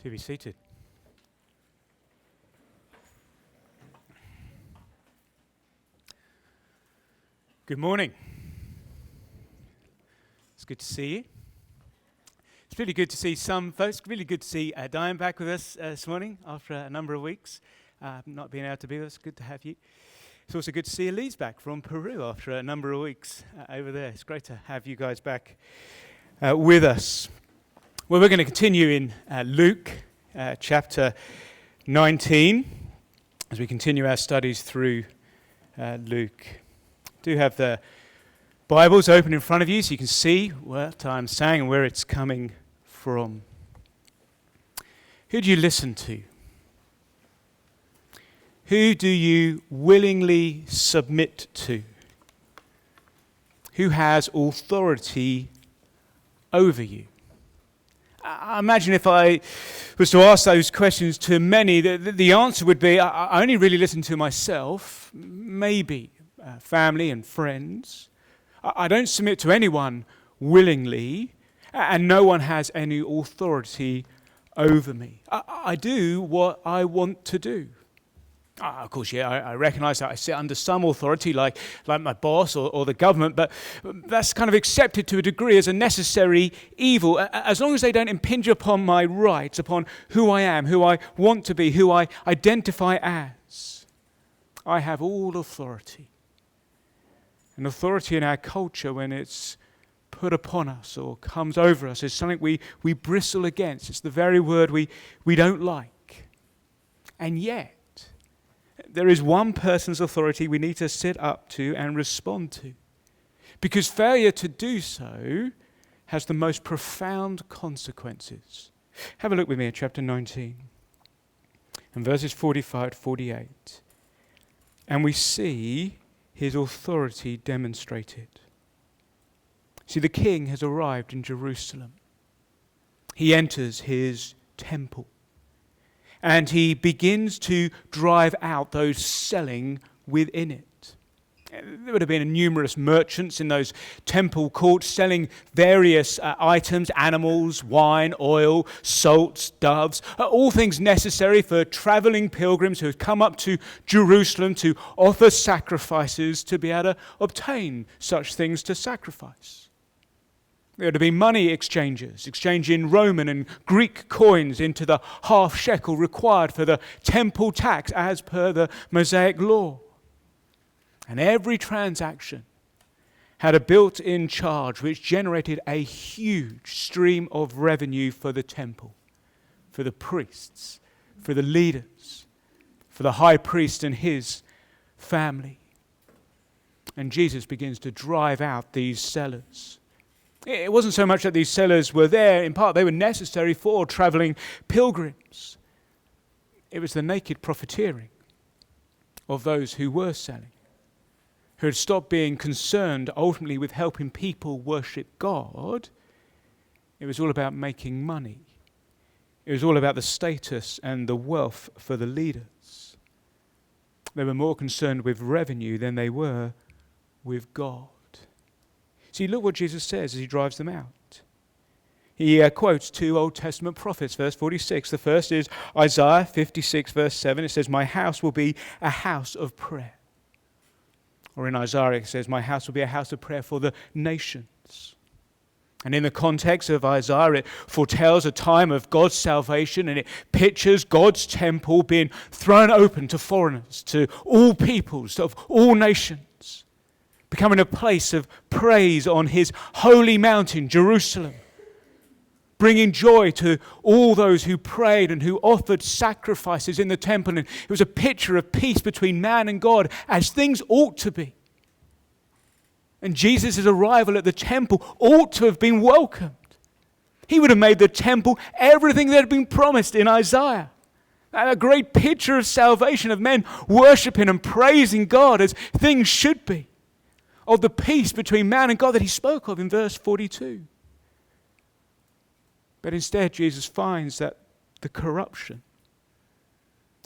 To be seated. Good morning. It's good to see you. It's really good to see some folks. Really good to see Diane back with us this morning after a number of weeks not being able to be with us. Good to have you. It's also good to see Elise back from Peru after a number of weeks over there. It's great to have you guys back with us. Well, we're going to continue in Luke chapter 19 as we continue our studies through Luke. Do have the Bibles open in front of you so you can see what I'm saying and where it's coming from. Who do you listen to? Who do you willingly submit to? Who has authority over you? I imagine if I was to ask those questions to many, the answer would be, I only really listen to myself, maybe family and friends. I don't submit to anyone willingly, and no one has any authority over me. I do what I want to do. Of course, I recognise that I sit under some authority, like my boss or the government, but that's kind of accepted to a degree as a necessary evil, as long as they don't impinge upon my rights, upon who I am, who I want to be, who I identify as. I have all authority. And authority in our culture, when it's put upon us or comes over us, is something we bristle against. It's the very word we don't like. And yet, there is one person's authority we need to sit up to and respond to, because failure to do so has the most profound consequences. Have a look with me at chapter 19 and verses 45 to 48. And we see his authority demonstrated. See, the king has arrived in Jerusalem. He enters his temple. And he begins to drive out those selling within it. There would have been numerous merchants in those temple courts selling various items, animals, wine, oil, salts, doves, all things necessary for traveling pilgrims who had come up to Jerusalem to offer sacrifices to be able to obtain such things to sacrifice. There would have been money exchanges, exchanging Roman and Greek coins into the half shekel required for the temple tax as per the Mosaic law. And every transaction had a built-in charge which generated a huge stream of revenue for the temple, for the priests, for the leaders, for the high priest and his family. And Jesus begins to drive out these sellers. It wasn't so much that these sellers were there. In part, they were necessary for traveling pilgrims. It was the naked profiteering of those who were selling, who had stopped being concerned ultimately with helping people worship God. It was all about making money. It was all about the status and the wealth for the leaders. They were more concerned with revenue than they were with God. See, look what Jesus says as he drives them out. He quotes two Old Testament prophets, verse 46. The first is Isaiah 56, verse 7. It says, "My house will be a house of prayer." Or in Isaiah it says, "My house will be a house of prayer for the nations." And in the context of Isaiah, it foretells a time of God's salvation, and it pictures God's temple being thrown open to foreigners, to all peoples, of all nations, becoming a place of praise on his holy mountain, Jerusalem, bringing joy to all those who prayed and who offered sacrifices in the temple. And it was a picture of peace between man and God, as things ought to be. And Jesus' arrival at the temple ought to have been welcomed. He would have made the temple everything that had been promised in Isaiah. A great picture of salvation, of men worshiping and praising God as things should be, of the peace between man and God that he spoke of in verse 42. But instead, Jesus finds that the corruption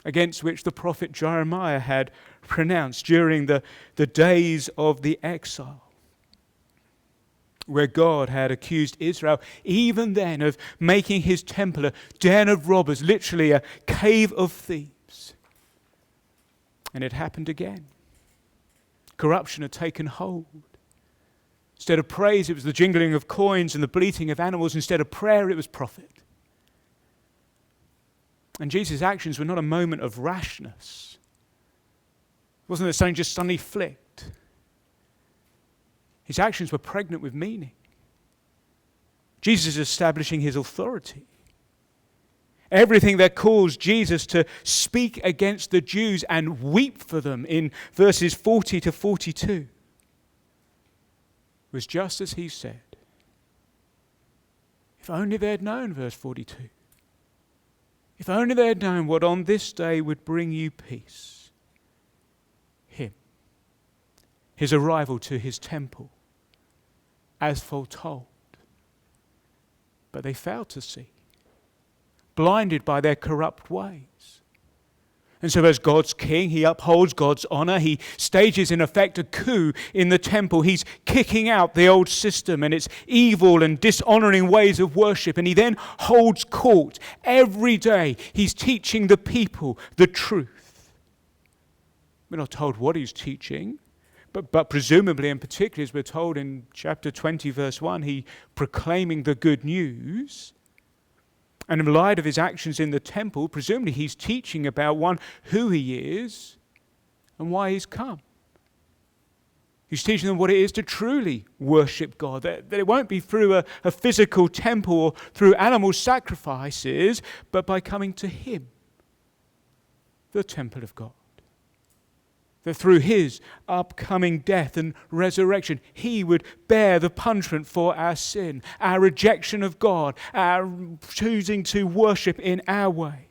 against which the prophet Jeremiah had pronounced during the days of the exile, where God had accused Israel, even then, of making his temple a den of robbers, literally a cave of thieves. And it happened again. Corruption had taken hold. Instead of praise, it was the jingling of coins and the bleating of animals. Instead of prayer, it was profit. And Jesus' actions were not a moment of rashness. It wasn't that something just suddenly flicked. His actions were pregnant with meaning. Jesus is establishing his authority. Everything that caused Jesus to speak against the Jews and weep for them in verses 40 to 42 was just as he said. If only they had known, verse 42. If only they had known what on this day would bring you peace. Him. His arrival to his temple, as foretold. But they failed to see, blinded by their corrupt ways. And so as God's king, he upholds God's honor. He stages, in effect, a coup in the temple. He's kicking out the old system and its evil and dishonoring ways of worship. And he then holds court every day. He's teaching the people the truth. We're not told what he's teaching, but presumably, and particularly as we're told in chapter 20, verse 1, he proclaiming the good news. And in light of his actions in the temple, presumably he's teaching about, one, who he is and why he's come. He's teaching them what it is to truly worship God, that it won't be through a physical temple or through animal sacrifices, but by coming to him, the temple of God. That through his upcoming death and resurrection, he would bear the punishment for our sin, our rejection of God, our choosing to worship in our way.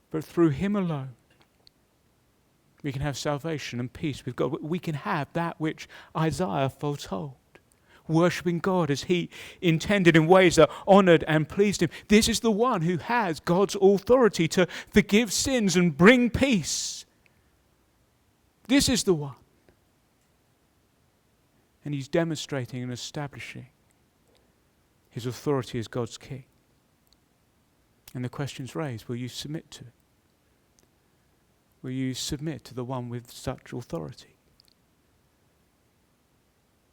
But through him alone, we can have salvation and peace with God. We can have that which Isaiah foretold, worshipping God as he intended in ways that honored and pleased him. This is the one who has God's authority to forgive sins and bring peace. This is the one. And he's demonstrating and establishing his authority as God's king. And the question's raised, will you submit to it? Will you submit to the one with such authority?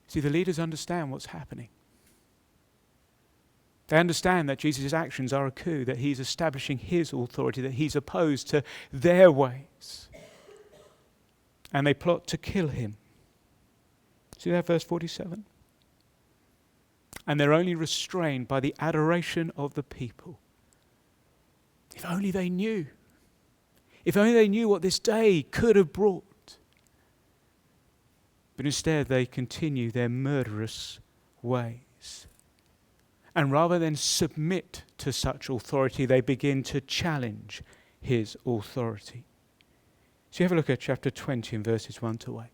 See, the leaders understand what's happening. They understand that Jesus' actions are a coup, that he's establishing his authority, that he's opposed to their ways. And they plot to kill him. See that verse 47? And they're only restrained by the adoration of the people. If only they knew. If only they knew what this day could have brought. But instead they continue their murderous ways. And rather than submit to such authority, they begin to challenge his authority. So you have a look at chapter 20 and verses 1 to 8.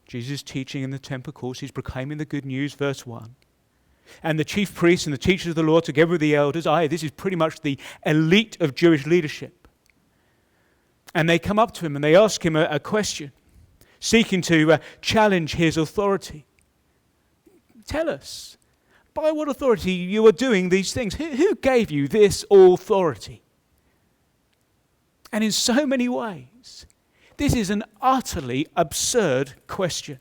Jesus teaching in the temple courts, he's proclaiming the good news, verse 1. And the chief priests and the teachers of the law, together with the elders, this is pretty much the elite of Jewish leadership. And they come up to him and they ask him a question, seeking to challenge his authority. Tell us, by what authority you are doing these things? Who gave you this authority? And in so many ways, this is an utterly absurd question.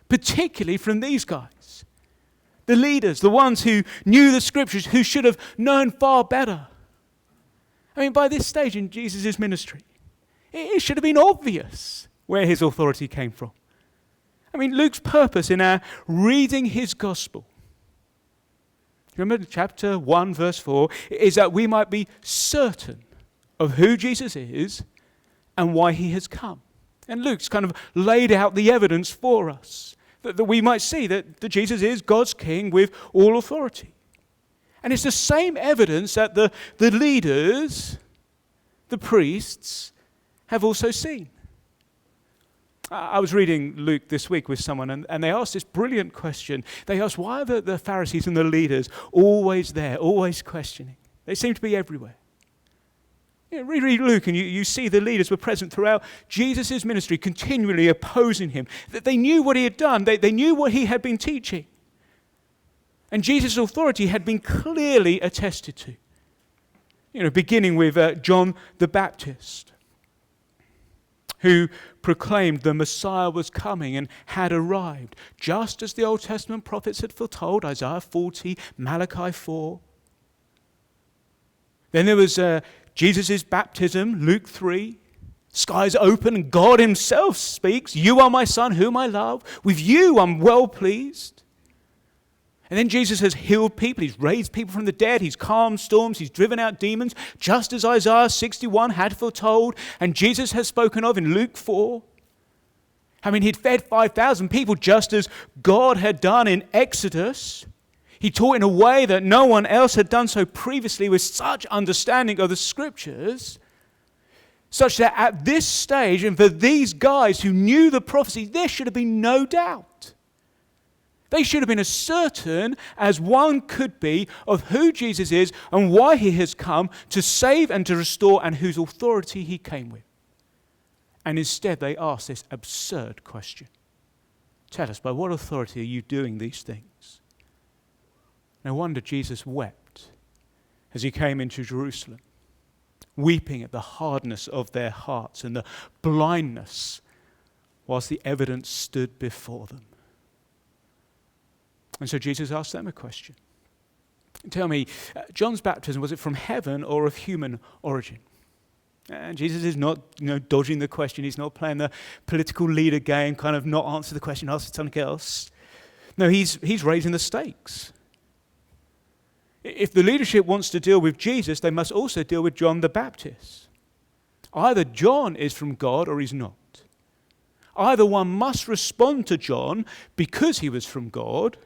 Particularly from these guys. The leaders, the ones who knew the scriptures, who should have known far better. I mean, by this stage in Jesus' ministry, it should have been obvious where his authority came from. I mean, Luke's purpose in our reading his gospel, remember chapter 1, verse 4, is that we might be certain of who Jesus is and why he has come. And Luke's kind of laid out the evidence for us, that we might see that Jesus is God's king with all authority. And it's the same evidence that the leaders, the priests, have also seen. I was reading Luke this week with someone, and they asked this brilliant question. They asked, why are the Pharisees and the leaders always there, always questioning? They seem to be everywhere. Read Luke and you see the leaders were present throughout Jesus' ministry, continually opposing him. That they knew what he had done. They knew what he had been teaching. And Jesus' authority had been clearly attested to. Beginning with John the Baptist, who proclaimed the Messiah was coming and had arrived, just as the Old Testament prophets had foretold, Isaiah 40, Malachi 4. Then there was Jesus' baptism, Luke 3. Skies open and God himself speaks, "You are my son whom I love. With you I'm well pleased." And then Jesus has healed people. He's raised people from the dead. He's calmed storms. He's driven out demons, just as Isaiah 61 had foretold. And Jesus has spoken of in Luke 4. He'd fed 5,000 people just as God had done in Exodus. He taught in a way that no one else had done so previously, with such understanding of the scriptures, such that at this stage, and for these guys who knew the prophecy, there should have been no doubt. They should have been as certain as one could be of who Jesus is and why he has come to save and to restore, and whose authority he came with. And instead they ask this absurd question. Tell us, by what authority are you doing these things? No wonder Jesus wept as he came into Jerusalem, weeping at the hardness of their hearts and the blindness, whilst the evidence stood before them. And so Jesus asked them a question. Tell me, John's baptism, was it from heaven or of human origin? And Jesus is not, dodging the question. He's not playing the political leader game, kind of not answer the question, ask something else. No, he's raising the stakes. If the leadership wants to deal with Jesus, they must also deal with John the Baptist. Either John is from God or he's not. Either one must respond to John because he was from God,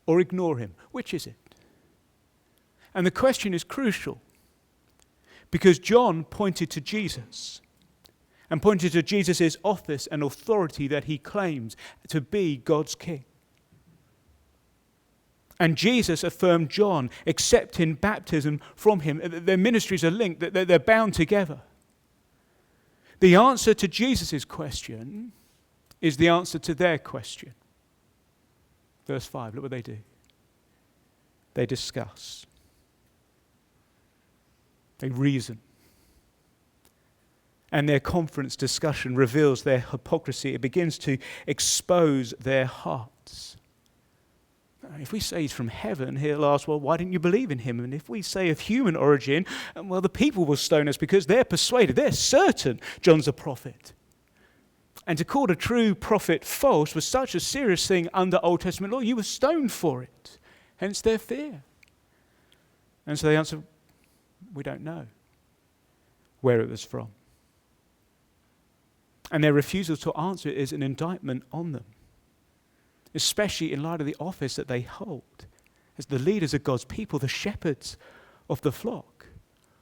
or ignore him. Which is it? And the question is crucial, because John pointed to Jesus and pointed to Jesus' office and authority that he claims to be God's king. And Jesus affirmed John, accepting baptism from him. Their ministries are linked, they're bound together. The answer to Jesus' question is the answer to their question. Verse 5, look what they do. They discuss. They reason. And their conference discussion reveals their hypocrisy. It begins to expose their hearts. If we say he's from heaven, he'll ask, well, why didn't you believe in him? And if we say of human origin, well, the people will stone us because they're persuaded, they're certain John's a prophet. And to call a true prophet false was such a serious thing under Old Testament law. You were stoned for it. Hence their fear. And so they answer, we don't know where it was from. And their refusal to answer it is an indictment on them, especially in light of the office that they hold as the leaders of God's people, the shepherds of the flock.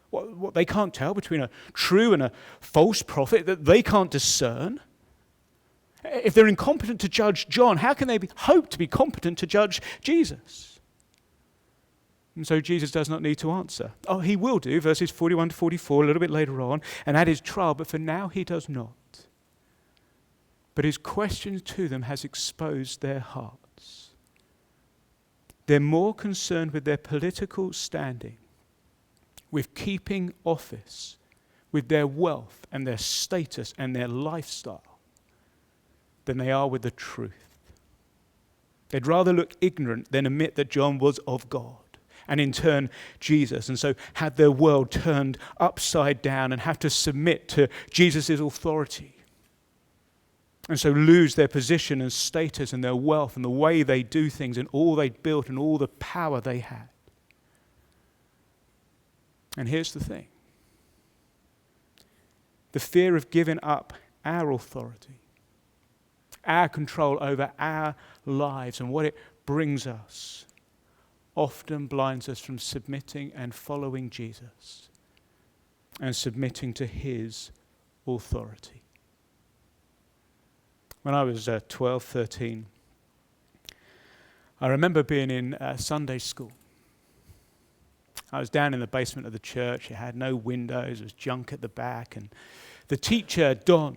What they can't tell between a true and a false prophet, that they can't discern. If they're incompetent to judge John, how can they hope to be competent to judge Jesus? And so Jesus does not need to answer. Oh, he will do, verses 41 to 44, a little bit later on, and at his trial, but for now he does not. But his question to them has exposed their hearts. They're more concerned with their political standing, with keeping office, with their wealth and their status and their lifestyle, than they are with the truth. They'd rather look ignorant than admit that John was of God, and in turn Jesus, and so had their world turned upside down and have to submit to Jesus' authority. And so lose their position and status and their wealth and the way they do things and all they'd built and all the power they had. And here's the thing. The fear of giving up our authority, our control over our lives and what it brings us, often blinds us from submitting and following Jesus and submitting to his authority. When I was 12, 13, I remember being in Sunday school. I was down in the basement of the church. It had no windows. There was junk at the back. And the teacher, Don,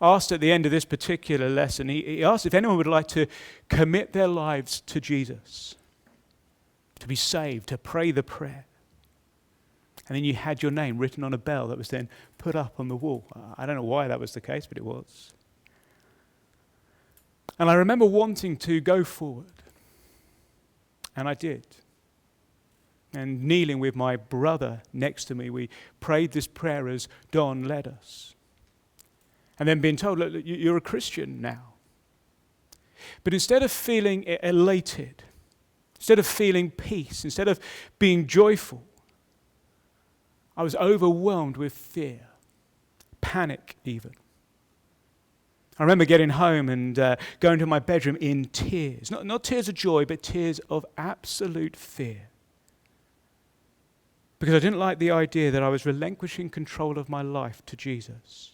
asked at the end of this particular lesson, he asked if anyone would like to commit their lives to Jesus, to be saved, to pray the prayer. And then you had your name written on a bell that was then put up on the wall. I don't know why that was the case, but it was. And I remember wanting to go forward. And I did. And kneeling with my brother next to me, we prayed this prayer as Don led us. And then being told, look, you're a Christian now. But instead of feeling elated, instead of feeling peace, instead of being joyful, I was overwhelmed with fear, panic even. I remember getting home and going to my bedroom in tears. Not tears of joy, but tears of absolute fear. Because I didn't like the idea that I was relinquishing control of my life to Jesus.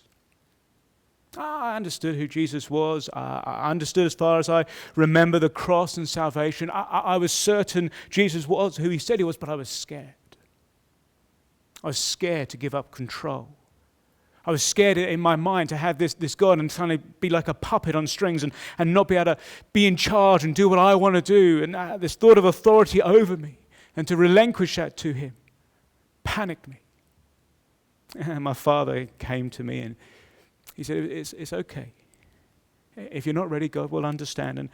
I understood who Jesus was. I understood as far as I remember the cross and salvation. I was certain Jesus was who he said he was, but I was scared. I was scared to give up control. I was scared in my mind to have this God and suddenly be like a puppet on strings and not be able to be in charge and do what I want to do. And this thought of authority over me and to relinquish that to him panicked me. And my father came to me and he said, it's okay. If you're not ready, God will understand. And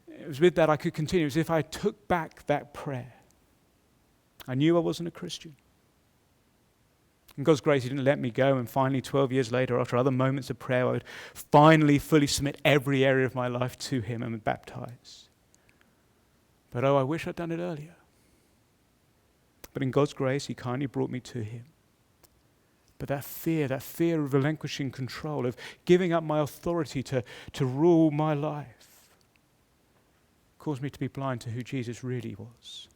it was with that I could continue. It was as if I took back that prayer. I knew I wasn't a Christian. In God's grace, he didn't let me go. And finally, 12 years later, after other moments of prayer, I would finally fully submit every area of my life to him and be baptized. But I wish I'd done it earlier. But in God's grace, he kindly brought me to him. But that fear of relinquishing control, of giving up my authority to rule my life, caused me to be blind to who Jesus really was.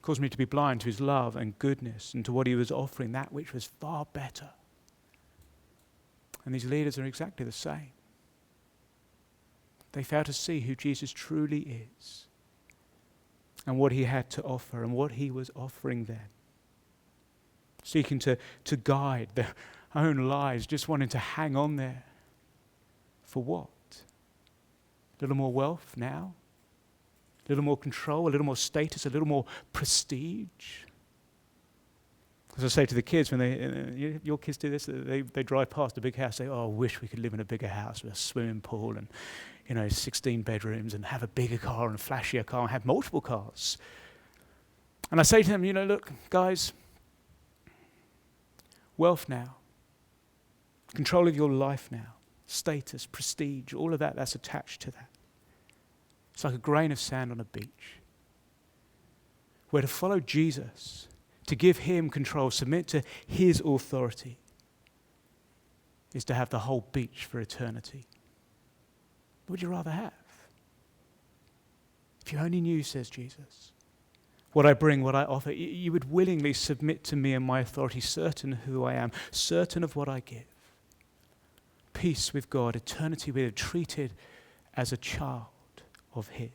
Caused me to be blind to his love and goodness and to what he was offering, that which was far better. And these leaders are exactly the same. They fail to see who Jesus truly is and what he had to offer and what he was offering them. Seeking to guide their own lives, just wanting to hang on there. For what? A little more wealth now? A little more control, a little more status, a little more prestige? As I say to the kids, when your kids do this, they drive past a big house, say, oh, I wish we could live in a bigger house with a swimming pool and 16 bedrooms and have a bigger car and a flashier car and have multiple cars. And I say to them, look, guys, wealth now, control of your life now, status, prestige, all of that's attached to that. It's like a grain of sand on a beach. Where to follow Jesus, to give him control, submit to his authority, is to have the whole beach for eternity. What would you rather have? If you only knew, says Jesus, what I bring, what I offer, you would willingly submit to me and my authority, certain who I am, certain of what I give. Peace with God, eternity with him, treated as a child of his.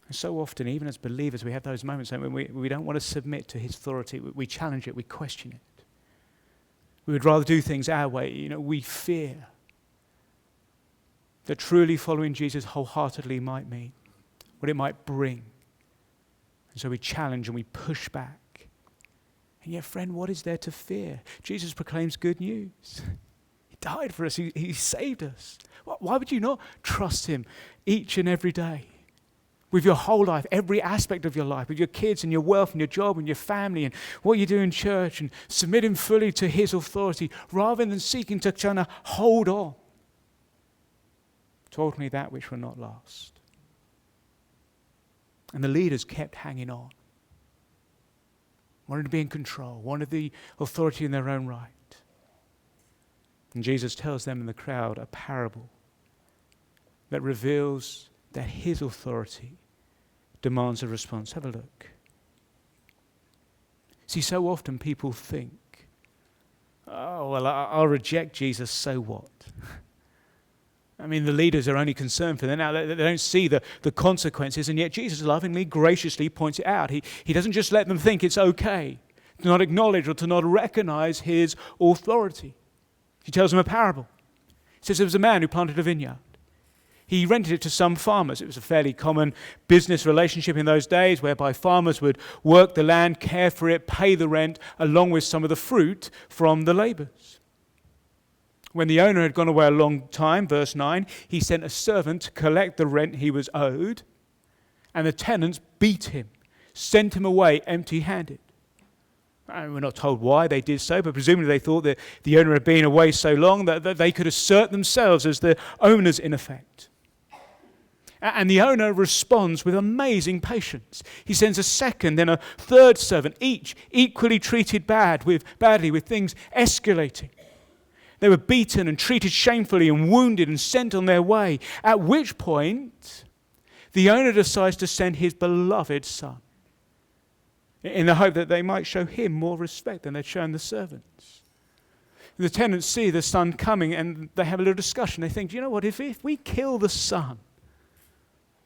And so often, even as believers, we have those moments when we don't want to submit to his authority. We challenge it, we question it. We would rather do things our way. We fear that truly following Jesus wholeheartedly might mean, what it might bring. And so we challenge and we push back. And yet, friend, what is there to fear? Jesus proclaims good news. He died for us. He saved us. Why would you not trust him each and every day? With your whole life, every aspect of your life, with your kids and your wealth and your job and your family and what you do in church, and submitting fully to his authority rather than seeking to try to hold on to ultimately that which will not last. And the leaders kept hanging on. Wanted to be in control, wanted the authority in their own right. And Jesus tells them in the crowd a parable that reveals that his authority demands a response. Have a look. See, so often people think, oh, well, I'll reject Jesus, so what? I mean, the leaders are only concerned for them now. They don't see the consequences, and yet Jesus lovingly, graciously points it out. He doesn't just let them think it's okay to not acknowledge or to not recognize his authority. He tells them a parable. He says there was a man who planted a vineyard. He rented it to some farmers. It was a fairly common business relationship in those days whereby farmers would work the land, care for it, pay the rent, along with some of the fruit from the labours. When the owner had gone away a long time, verse 9, he sent a servant to collect the rent he was owed, and the tenants beat him, sent him away empty-handed. We're not told why they did so, but presumably they thought that the owner had been away so long that they could assert themselves as the owners in effect. And the owner responds with amazing patience. He sends a second, then a third servant, each equally treated badly with things escalating. They were beaten and treated shamefully and wounded and sent on their way, at which point the owner decides to send his beloved son in the hope that they might show him more respect than they'd shown the servants. The tenants see the son coming and they have a little discussion. They think, you know what, if we kill the son,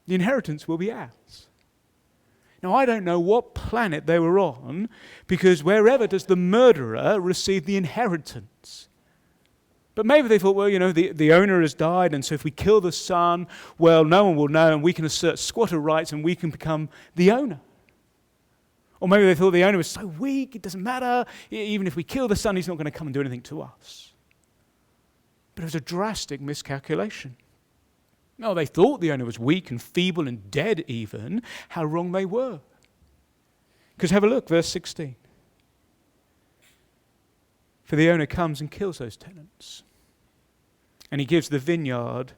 the inheritance will be ours. Now, I don't know what planet they were on, because wherever does the murderer receive the inheritance? But maybe they thought, well, you know, the owner has died, and so if we kill the son, well, no one will know, and we can assert squatter rights, and we can become the owner. Or maybe they thought the owner was so weak, it doesn't matter. Even if we kill the son, he's not going to come and do anything to us. But it was a drastic miscalculation. No, they thought the owner was weak and feeble and dead even. How wrong they were. Because have a look, verse 16. For the owner comes and kills those tenants, and he gives the vineyard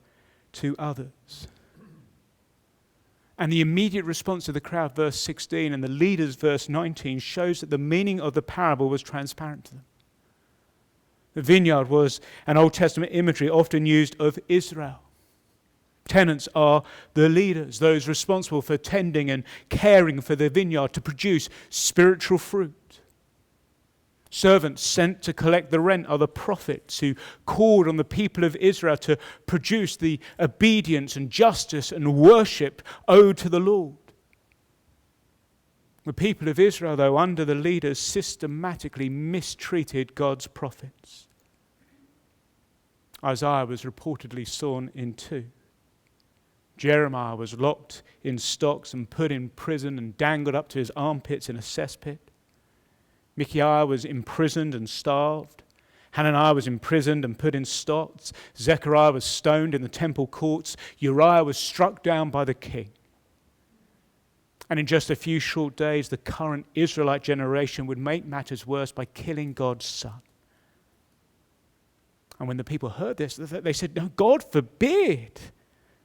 to others. And the immediate response to the crowd, verse 16, and the leaders, verse 19, shows that the meaning of the parable was transparent to them. The vineyard was an Old Testament imagery often used of Israel. Tenants are the leaders, those responsible for tending and caring for the vineyard to produce spiritual fruit. Servants sent to collect the rent are the prophets who called on the people of Israel to produce the obedience and justice and worship owed to the Lord. The people of Israel, though, under the leaders, systematically mistreated God's prophets. Isaiah was reportedly sawn in two. Jeremiah was locked in stocks and put in prison and dangled up to his armpits in a cesspit. Micaiah was imprisoned and starved. Hananiah was imprisoned and put in stocks. Zechariah was stoned in the temple courts. Uriah was struck down by the king. And in just a few short days, the current Israelite generation would make matters worse by killing God's son. And when the people heard this, they said, no, God forbid.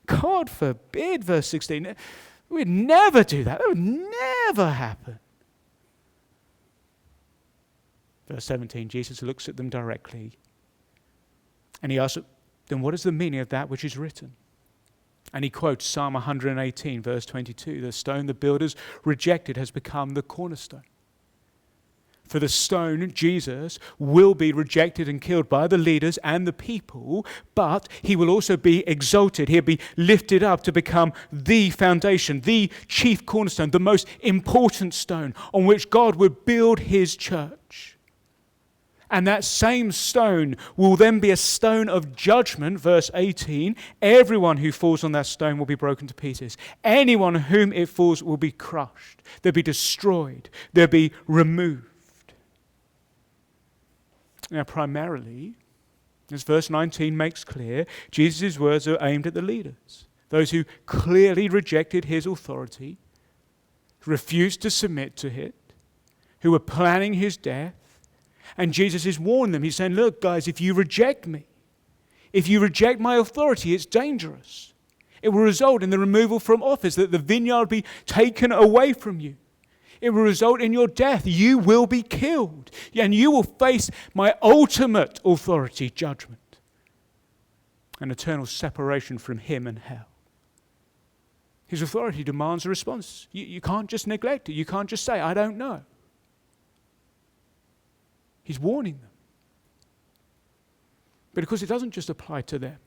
God forbid, verse 16. We'd never do that. That would never happen. Verse 17, Jesus looks at them directly and he asks them, what is the meaning of that which is written? And he quotes Psalm 118, verse 22, the stone the builders rejected has become the cornerstone. For the stone, Jesus, will be rejected and killed by the leaders and the people, but he will also be exalted. He'll be lifted up to become the foundation, the chief cornerstone, the most important stone on which God would build his church. And that same stone will then be a stone of judgment, verse 18. Everyone who falls on that stone will be broken to pieces. Anyone on whom it falls will be crushed. They'll be destroyed. They'll be removed. Now, primarily, as verse 19 makes clear, Jesus' words are aimed at the leaders, those who clearly rejected his authority, refused to submit to it, who were planning his death. And Jesus is warning them. He's saying, look, guys, if you reject me, if you reject my authority, it's dangerous. It will result in the removal from office, that the vineyard will be taken away from you. It will result in your death. You will be killed. And you will face my ultimate authority judgment and eternal separation from him and hell. His authority demands a response. You can't just neglect it. You can't just say, I don't know. He's warning them. But of course, it doesn't just apply to them.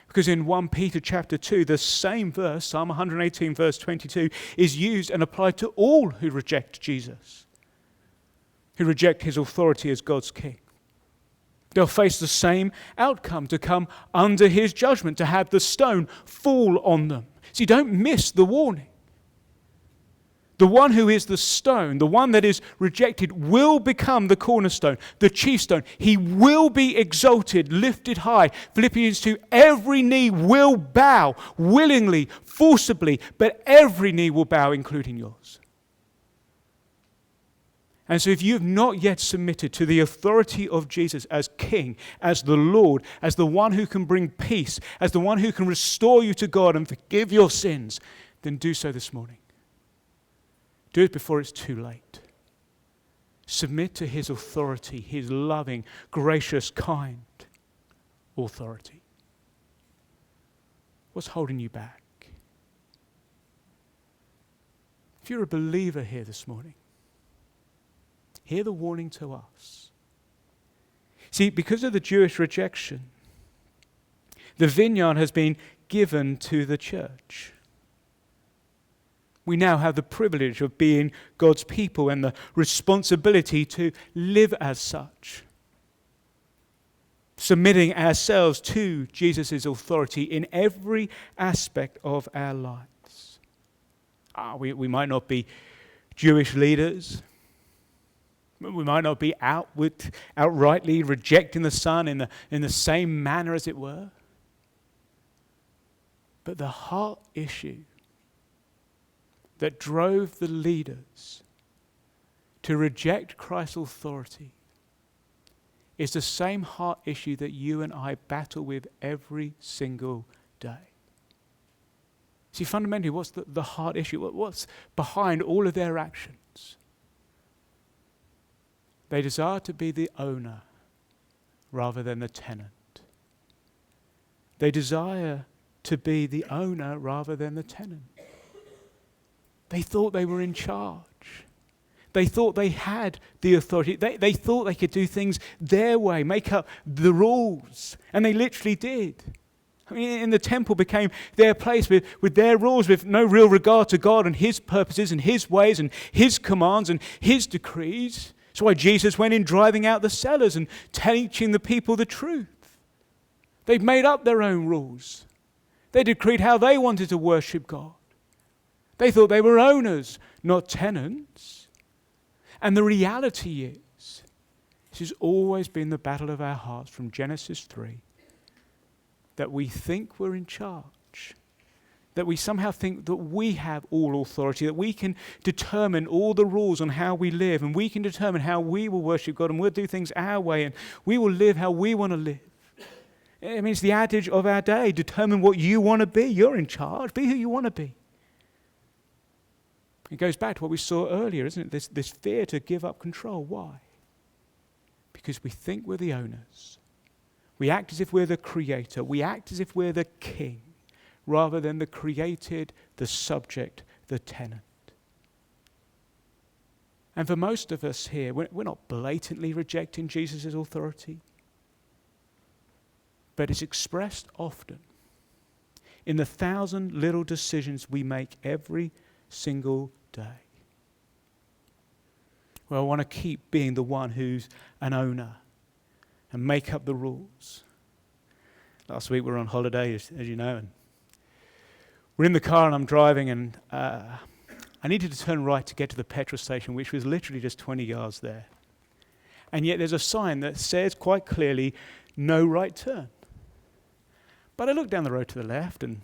Because in 1 Peter chapter 2, the same verse, Psalm 118 verse 22, is used and applied to all who reject Jesus, who reject his authority as God's king. They'll face the same outcome, to come under his judgment, to have the stone fall on them. See, don't miss the warning. The one who is the stone, the one that is rejected, will become the cornerstone, the chief stone. He will be exalted, lifted high. Philippians 2, every knee will bow, willingly, forcibly, but every knee will bow, including yours. And so if you have not yet submitted to the authority of Jesus as King, as the Lord, as the one who can bring peace, as the one who can restore you to God and forgive your sins, then do so this morning. Do it before it's too late. Submit to his authority, his loving, gracious, kind authority. What's holding you back? If you're a believer here this morning, hear the warning to us. See, because of the Jewish rejection, the vineyard has been given to the church. We now have the privilege of being God's people and the responsibility to live as such, submitting ourselves to Jesus' authority in every aspect of our lives. We might not be Jewish leaders. We might not be outrightly rejecting the Son in the same manner, as it were. But the heart issue that drove the leaders to reject Christ's authority is the same heart issue that you and I battle with every single day. See, fundamentally, what's the heart issue? What's behind all of their actions? They desire to be the owner rather than the tenant. They desire to be the owner rather than the tenant. They thought they were in charge. They thought they had the authority. They thought they could do things their way, make up the rules. And they literally did. I mean, in the temple became their place with their rules, with no real regard to God and his purposes and his ways and his commands and his decrees. That's why Jesus went in driving out the sellers and teaching the people the truth. They'd made up their own rules. They decreed how they wanted to worship God. They thought they were owners, not tenants. And the reality is, this has always been the battle of our hearts from Genesis 3, that we think we're in charge, that we somehow think that we have all authority, that we can determine all the rules on how we live, and we can determine how we will worship God, and we'll do things our way, and we will live how we want to live. I mean, it's the adage of our day, determine what you want to be. You're in charge. Be who you want to be. It goes back to what we saw earlier, isn't it? This fear to give up control. Why? Because we think we're the owners. We act as if we're the creator. We act as if we're the king, rather than the created, the subject, the tenant. And for most of us here, we're not blatantly rejecting Jesus' authority, but it's expressed often in the 1,000 little decisions we make every single day. Well, I want to keep being the one who's an owner and make up the rules. Last week we were on holiday, as you know, and we're in the car and I'm driving, and I needed to turn right to get to the petrol station, which was literally just 20 yards there. And yet there's a sign that says quite clearly, no right turn. But I look down the road to the left and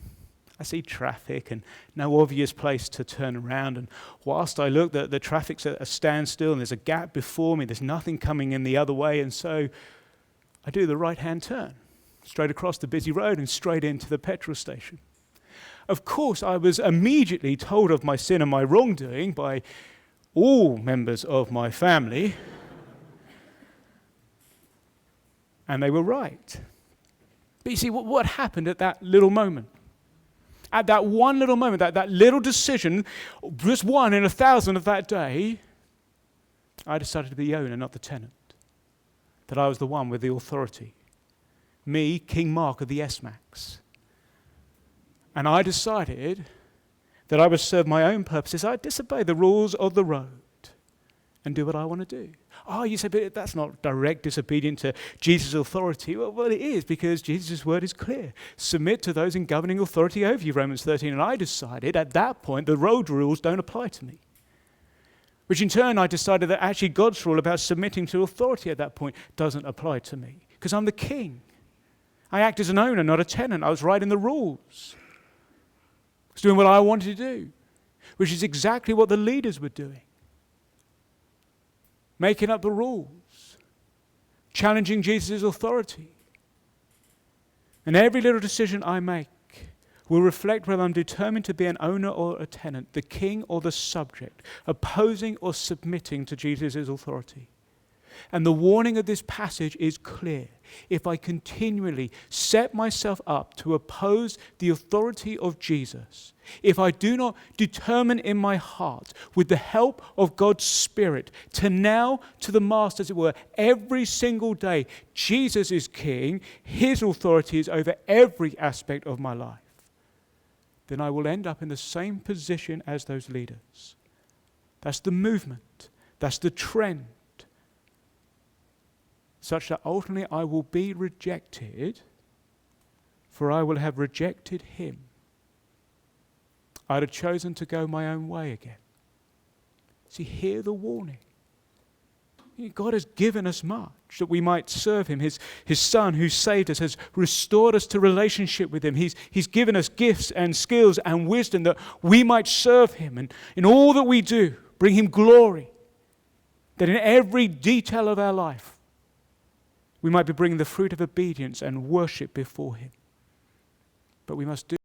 I see traffic and no obvious place to turn around. And whilst I look, the traffic's at a standstill and there's a gap before me. There's nothing coming in the other way. And so I do the right-hand turn, straight across the busy road and straight into the petrol station. Of course, I was immediately told of my sin and my wrongdoing by all members of my family. And they were right. But you see, what happened at that little moment? At that one little moment, that little decision, just one in 1,000 of that day, I decided to be the owner, not the tenant. That I was the one with the authority. Me, King Mark of the S-Max. and I decided that I would serve my own purposes, I'd disobey the rules of the road and do what I want to do. Oh, you say, but that's not direct disobedience to Jesus' authority. Well, it is, because Jesus' word is clear. Submit to those in governing authority over you, Romans 13. And I decided at that point the road rules don't apply to me. Which in turn I decided that actually God's rule about submitting to authority at that point doesn't apply to me, because I'm the king. I act as an owner, not a tenant. I was writing the rules. I was doing what I wanted to do, which is exactly what the leaders were doing. Making up the rules, challenging Jesus' authority. And every little decision I make will reflect whether I'm determined to be an owner or a tenant, the king or the subject, opposing or submitting to Jesus' authority. And the warning of this passage is clear. If I continually set myself up to oppose the authority of Jesus, if I do not determine in my heart, with the help of God's Spirit, to nail to the mast, as it were, every single day, Jesus is king, his authority is over every aspect of my life, then I will end up in the same position as those leaders. That's the movement. That's the trend. Such that ultimately I will be rejected, for I will have rejected him. I'd have chosen to go my own way again. See, hear the warning. God has given us much that we might serve him. His Son who saved us has restored us to relationship with him. He's given us gifts and skills and wisdom that we might serve him. And in all that we do, bring him glory. That in every detail of our life, we might be bringing the fruit of obedience and worship before him. But we must do